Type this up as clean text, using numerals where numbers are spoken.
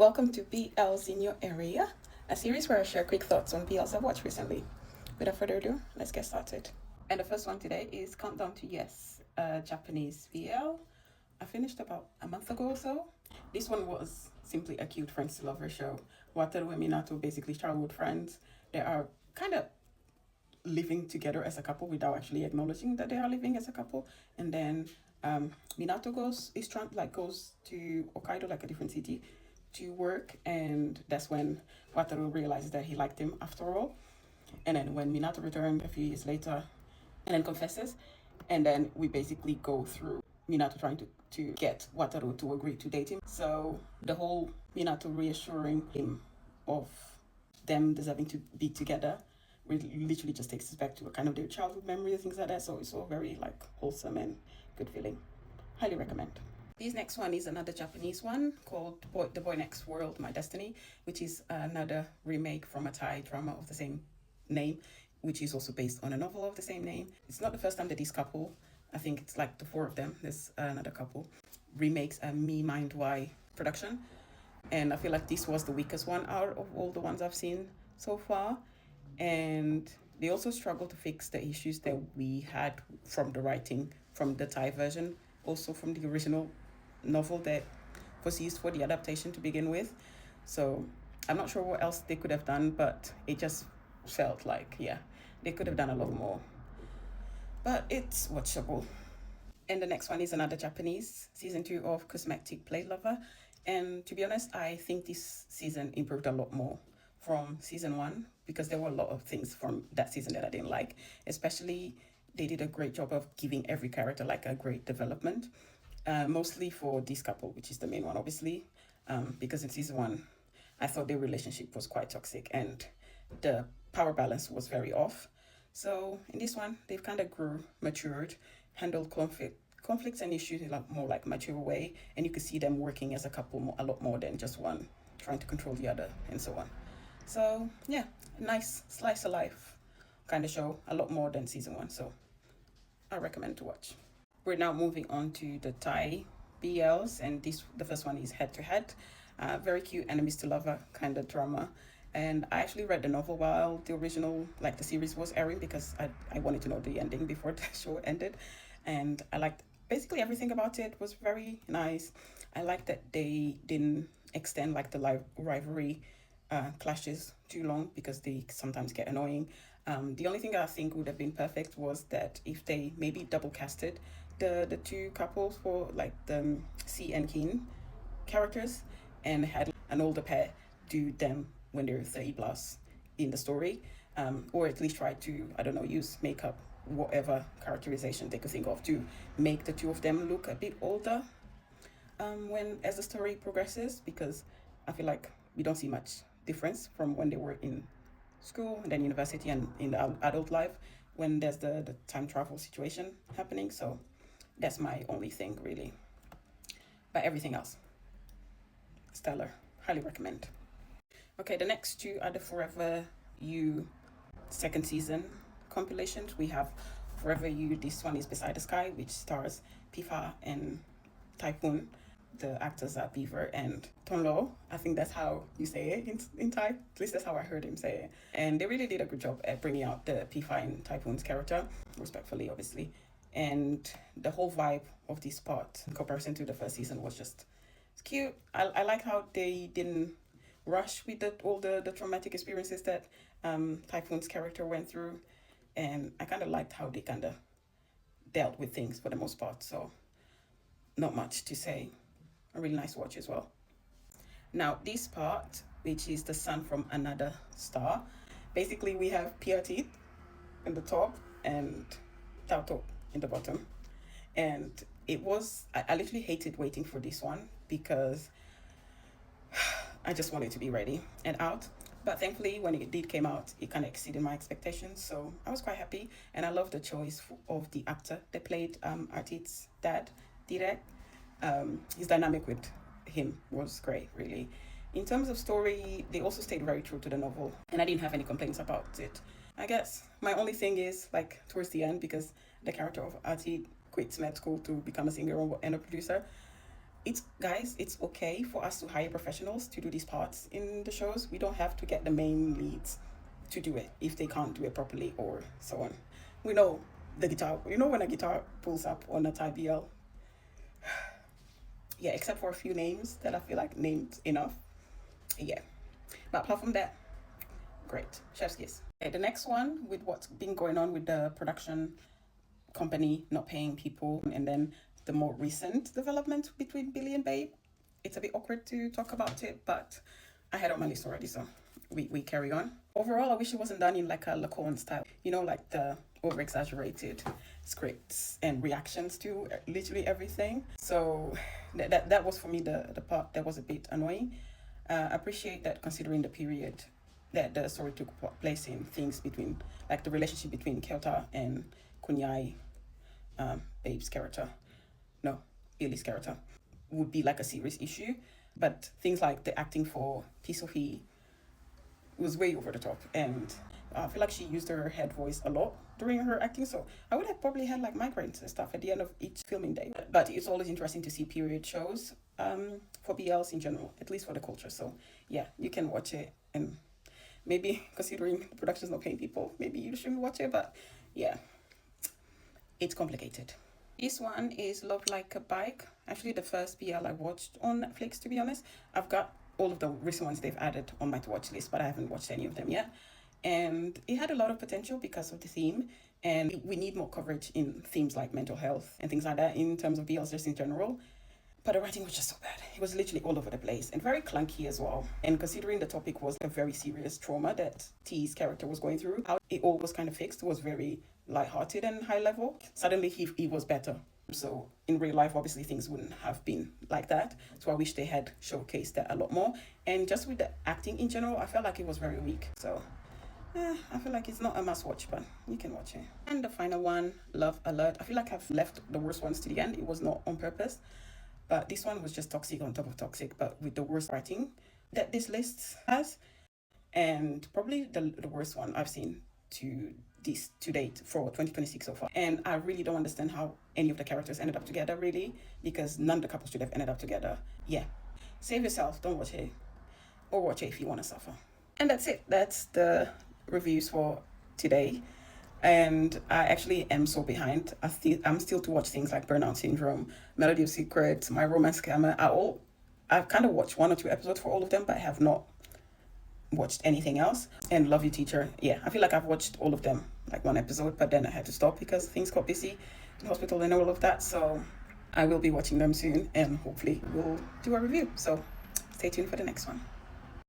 Welcome to BLs in Your Area, a series where I share quick thoughts on BLs I've watched recently. Without further ado, let's get started. And the first one today is Countdown to Yes, a Japanese BL. I finished about a month ago or so. This one was simply a cute friends to lover show. Wataru and Minato, basically childhood friends. They are kind of living together as a couple without actually acknowledging that they are living as a couple. And then Minato goes to Hokkaido, like a different city, to work, and that's when Wataru realizes that he liked him after all. And then when Minato returned a few years later and then confesses, and then we basically go through Minato trying to get Wataru to agree to date him. So the whole Minato reassuring him of them deserving to be together literally just takes us back to a kind of their childhood memories, things like that. So it's all very like wholesome and good feeling. Highly recommend. This next one is another Japanese one called The Boy Next World, My Destiny, which is another remake from a Thai drama of the same name, which is also based on a novel of the same name. It's not the first time that this couple, I think it's like the four of them, there's another couple, remakes a Me Mind Why production. And I feel like this was the weakest one out of all the ones I've seen so far. And they also struggle to fix the issues that we had from the writing from the Thai version, also from the original novel that was used for the adaptation to begin with. So I'm not sure what else they could have done, but it just felt like, yeah, they could have done a lot more. But it's watchable. And the next one is another Japanese, season 2 of Cosmetic Playlover. And to be honest, I think this season improved a lot more from season 1, because there were a lot of things from that season that I didn't like. Especially, they did a great job of giving every character like a great development. Mostly for this couple, which is the main one, obviously, because in season 1, I thought their relationship was quite toxic and the power balance was very off. So in this one, they've kind of matured, handled conflicts and issues in a more like mature way, and you could see them working as a couple a lot more than just one trying to control the other and so on. So yeah, a nice slice of life kind of show, a lot more than season 1. So I recommend to watch. We're now moving on to the Thai BLs, and the first one is Head to Head. Very cute enemies to lover kind of drama. And I actually read the novel while the original, like the series was airing, because I wanted to know the ending before the show ended. And I liked basically everything about it. Was very nice. I liked that they didn't extend like the rivalry clashes too long, because they sometimes get annoying. The only thing I think would have been perfect was that if they maybe double casted the two couples for like the C and Keen characters, and had an older pair do them when they're 30 plus in the story, or at least try to, I don't know, use makeup, whatever characterization they could think of, to make the two of them look a bit older as the story progresses, because I feel like we don't see much difference from when they were in school and then university and in the adult life when there's the time travel situation happening. So that's my only thing really, but everything else stellar. Highly recommend. Okay, the next two are the Forever You second season compilations. We have Forever You, this one is Beside the Sky, which stars Pifa and Typhoon. The actors are Beaver and Tonlo. I think that's how you say it in Thai. At least that's how I heard him say it. And they really did a good job at bringing out the Pifa and Typhoon's character, respectfully, obviously. And the whole vibe of this part, in comparison to the first season, was just it's cute. I like how they didn't rush with all the traumatic experiences that Typhoon's character went through. And I kind of liked how they kind of dealt with things for the most part. So not much to say. A really nice watch as well. Now this part, which is the sun from another star, basically we have PRT in the top and Tauto in the bottom. And it was, I literally hated waiting for this one, because I just wanted to be ready and out. But thankfully, when it did came out, it kind of exceeded my expectations. So I was quite happy. And I love the choice of the actor that played Artit's dad, Direk. His dynamic with him was great, really. In terms of story, they also stayed very true to the novel, and I didn't have any complaints about it. I guess my only thing is like towards the end, because the character of Artie quits med school to become a singer and a producer. it's guys, it's okay for us to hire professionals to do these parts in the shows. We don't have to get the main leads to do it if they can't do it properly or so on. We know the guitar, you know, when a guitar pulls up on a Thai BL, yeah, except for a few names that I feel like named enough. Yeah, but apart from that, great, chef's kiss. Okay, the next one, with what's been going on with the production company not paying people, and then the more recent development between Billy and Babe, it's a bit awkward to talk about it, but I had on my list already, so we carry on. Overall, I wish it wasn't done in like a Lacan style, you know, like the over exaggerated scripts and reactions to literally everything. So that was for me the part that was a bit annoying. I appreciate that considering the period that the story took place in, things between, like the relationship between Kelta and Kunyai, Babe's character, no, Billy's character, would be like a serious issue. But things like the acting for P. Sophie was way over the top, and I feel like she used her head voice a lot during her acting, so I would have probably had like migraines and stuff at the end of each filming day. But it's always interesting to see period shows for BLs in general, at least for the culture. So yeah, you can watch it, and maybe considering the production's not paying people, maybe you shouldn't watch it, but yeah, it's complicated. This one is Love Like a Bike. Actually, the first BL I watched on Netflix, to be honest. I've got all of the recent ones they've added on my to watch list, but I haven't watched any of them yet. And it had a lot of potential because of the theme. And we need more coverage in themes like mental health and things like that in terms of BLs just in general. But the writing was just so bad. It was literally all over the place and very clunky as well. And considering the topic was a very serious trauma that T's character was going through, how it all was kind of fixed was very lighthearted and high level. Suddenly he was better. So in real life, obviously things wouldn't have been like that. So I wish they had showcased that a lot more. And just with the acting in general, I felt like it was very weak. So I feel like it's not a must watch, but you can watch it. And the final one, Love Alert. I feel like I've left the worst ones to the end. It was not on purpose. But this one was just toxic on top of toxic, but with the worst writing that this list has. And probably the worst one I've seen to date for 2026 so far. And I really don't understand how any of the characters ended up together, really, because none of the couples should have ended up together. Yeah. Save yourself, don't watch it. Or watch it if you want to suffer. And that's it. That's the reviews for today. And I actually am so behind. I'm still to watch things like Burnout Syndrome, Melody of Secrets, My Romance Scammer. I've kind of watched 1 or 2 episodes for all of them, but I have not watched anything else. And Love You Teacher, yeah, I feel like I've watched all of them, like 1 episode, but then I had to stop because things got busy in hospital and all of that. So I will be watching them soon, and hopefully we'll do a review. So stay tuned for the next one.